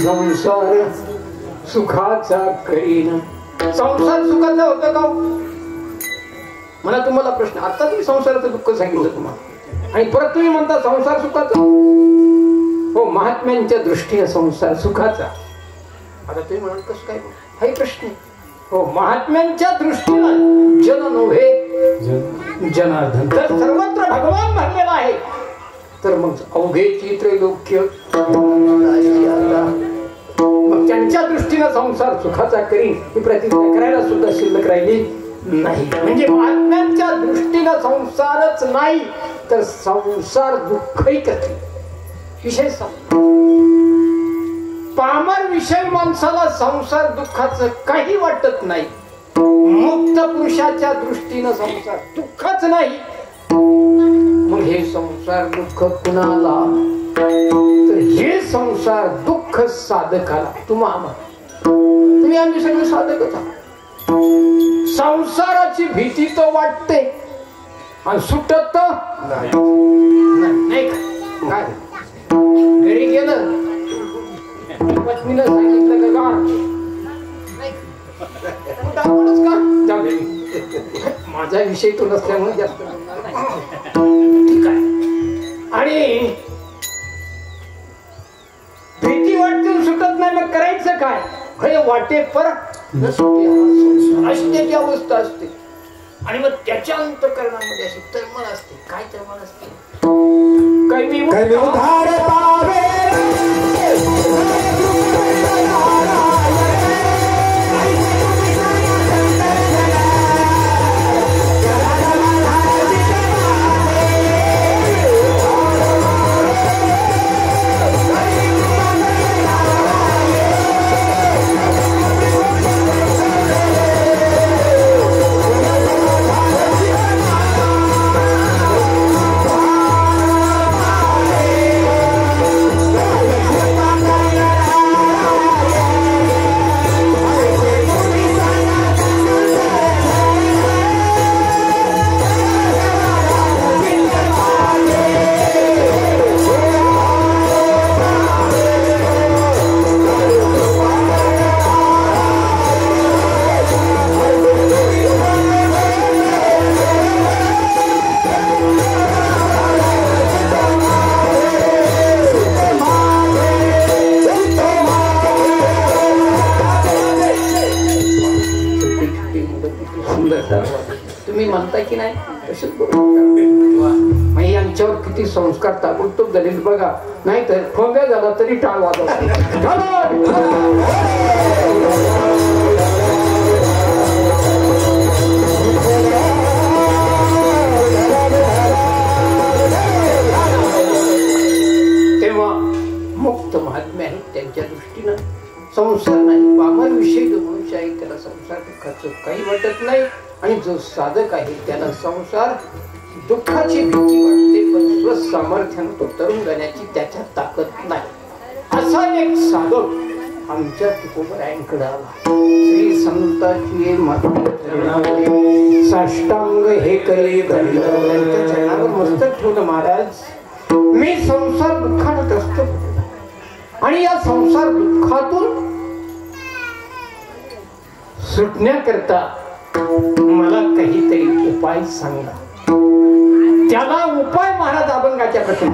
संसार सुखाचा करीन. संसार सुखाचा होता का? मला तुम्हाला प्रश्न, आता तुम्ही संसाराचं दुःख सांगितलं तुम्हाला आणि परत तुम्ही म्हणता संसार सुखाचा. हो, महात्म्यांच्या दृष्टीने संसार सुखाचा. आता तुम्ही म्हणाल कसं काय? हा प्रश्न. हो, महात्म्यांच्या दृष्टीनं जन नव्हे जनार्दन. तर सर्वत्र भगवान भरलेला आहे. तर मग अवघे त्रैलोक्य मग त्यांच्या दृष्टीनं संसार सुखाचा करीन ही प्रतिज्ञा करायला सुद्धा शिल्लक राहिली नाही. म्हणजे महात्म्यांच्या दृष्टीनं संसारच नाही तर संसार दुःखही करते. विषय पामर विषय माणसाला संसार दुःखाचं काही वाटत नाही. मुक्त पुरुषाच्या दृष्टीनं संसार दुःखच नाही. मग हे संसार दुःख कुणाला? तर हे संसार दुःख साधकाला. तुम्ही आम्ही सगळे साधकच आहोत. संसाराची भीती तर वाटते आणि सुटत नाही. काय घरी गेलं पत्नीला सांगितलं का माझा विषय तो नसल्यामुळे जास्त ठीक आहे. आणि भीती वाटते सुटत नाही. मग करायचं काय? हे वाटे परत असते अवस्था असते. आणि मग त्याच्या अंतःकरणामध्ये अशी तळमळ असते. काय तळमळ असते? काही उधार पावे तुम्ही म्हणताय की नाही? तसेच बरोबर. यांच्यावर किती संस्कार ताबडतोब झाले बघा. नाही तर खोब्या झाला तरी टाळ वाजवत. तेव्हा मुक्त महात्मे आहेत. त्यांच्या दृष्टीनं संसार नाही. पामर विषय जो मनुष्य आहे त्याला संसार दुःखाचं काही वाटत नाही. आणि जो साधक आहे त्याला संसार दुःखाची भीती वाटते. पण स्वसामर्थ्यानं तो तरुण जाण्याची त्याच्यात ताकद नाही. असा एक साधक आमच्या तुकोबरायांकडे आला. श्री संताची साष्टांग हे करी त्यांच्या चरणावर मस्तक ठेवलं. महाराज, मी संसार दुःखानं त्रस्त होतो आणि या संसार दुःखातून सुटण्याकरता मला काहीतरी उपाय सांगा. त्याला उपाय महाराज अभंगाच्या प्रती